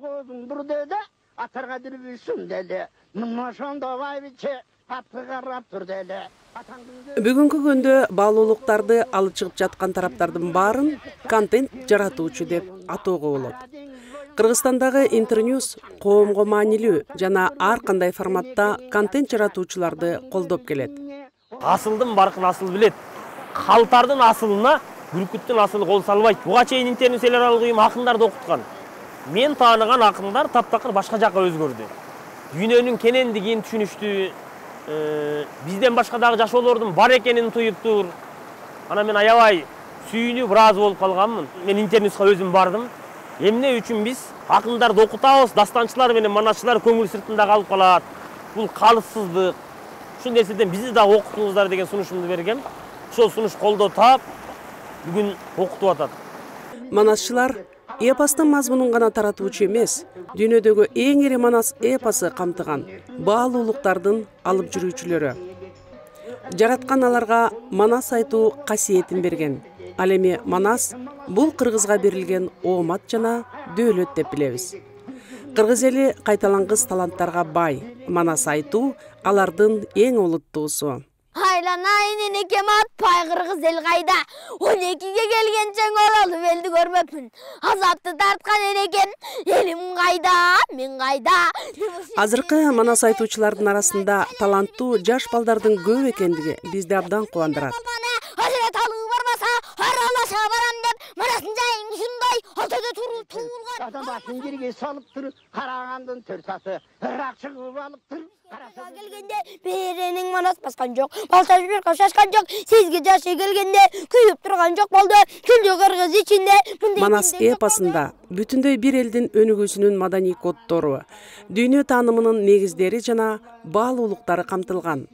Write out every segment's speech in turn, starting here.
Kolkozun burada da atarga dilbüsün deli. Mınmaşonda vay biçe atı qarrap tur deli. Бүгүнкү күндө баалуулуктарды алып чыгып жаткан тараптардын баарын контент жаратуучу деп атоого болот. Кыргызстандагы Интерньюз коомго маанилүү жана ар кандай форматта контент жаратуучуларды колдоп келет. Асылдын баркын асыл билет. Калтардын асылына бүркүттүн асылы кол салбайт. Буга чейин Интерньюз эл аралык уюм акындарды окуткан. Мен тааныган акындар таптакыр башка жакка өзгөрдү. Дүйнөнүн кенендигин түшүнүштү. Бизден башка дагы жашоолордун бар экенин туюптур. Ана мен аябай сүйүнүп ыраазы болуп калганмын. Мен Интерньюзга өзүм бардым. Эмне үчүн биз акындарды окутабыз, дастанчылар менен манасчылар көңүл сыртында калып калат. Бул калыпсыздык. Ушул нерседен бизди да окутуңуздар деген сунушумду бергем. Ошол сунуш колдоо таап, бүгүн окутуп атат. Манасчылар эпостун мазмунун гана таратуучу эмес, дүйнөдөгү эң ири манас эпосы камтыган баалуулуктардын алып жүрүүчүлөрү. Жараткан аларга манас айтуу касиетин берген. Ал эми манас бул кыргызга берилген оомат жана дөөлөт деп билебиз. Кыргыз эли кайталангыс таланттарга бай. Манас айтуу алардын эң олуттуусу. Айланайын энекем атпай кыргыз эл кайда. 12-ге келгенчең оролуп элди көрмөпмүн. Азапты тарткан энекем, элим кайда, мен кайда. Азыркы манас айтуучулардын арасында таланттуу жаш балдардын көп экендиги бизди абдан кубандырат. Аралаша барам деп, манасын жайың ушундай, ортодо туурган. Адам башын жерге салып туруп, карагандын төртасы, ырак чыгып алып туруп, келгенде беренин манас баскан жок, балта жиберка шашкан жок, сизге жашы келгенде күйүп турган жок болду, күлдү кыргыз ичинде. Манас эпосунда бүтүндөй бир элдин өнүгүүсүнүн маданий коддору, дүйнө таанымынын негиздери жана баалуулуктары камтылган.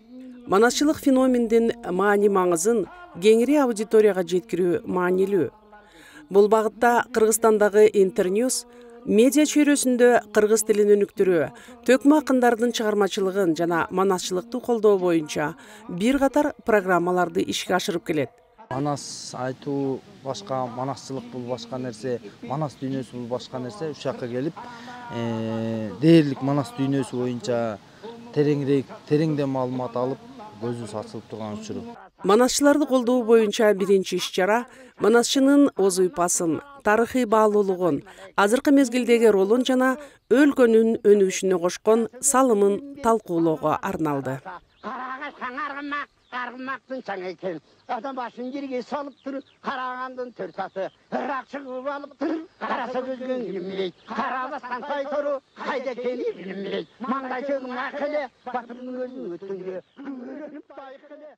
Манасчылык феномендин маани маңызын кеңири аудиторияга жеткирүү маанилүү. Бул багытта Кыргызстандагы Интерньюз медиа чөйрөсүндө кыргыз тилин өнүктүрүү, төкмө акындардын чыгармачылыгын жана манасчылыкты колдоо боюнча бир катар программаларды ишке ашырып келет. Манас айтуу башка, манасчылык бул башка нерсе, манас дүйнөсү бул башка нерсе. Уш жакка келип, дээрлик манас дүйнөсү боюнча тереңден маалымат алып, көзүбүз ачылып турган учуру. Манасчыларды колдоо боюнча биринчи иш-чара манасчынын оз уйпасын, тарыхый баалуулугун, азыркы мезгилдеги ролун жана өлкөнүн өнүгүшүнө кошкон салымын талкуулоого арналды. Аргымактын чаң экен. Адам башын жерге салып туруп, карагандын төртасы, ырак чыгып алып туруп, караса көзгөн билмейт. Кара баскан сайтору кайда экени билмейт. Маңдай чөгүн акылы, батырдын өзүн өткөнгө, үйрөнүп байкылы.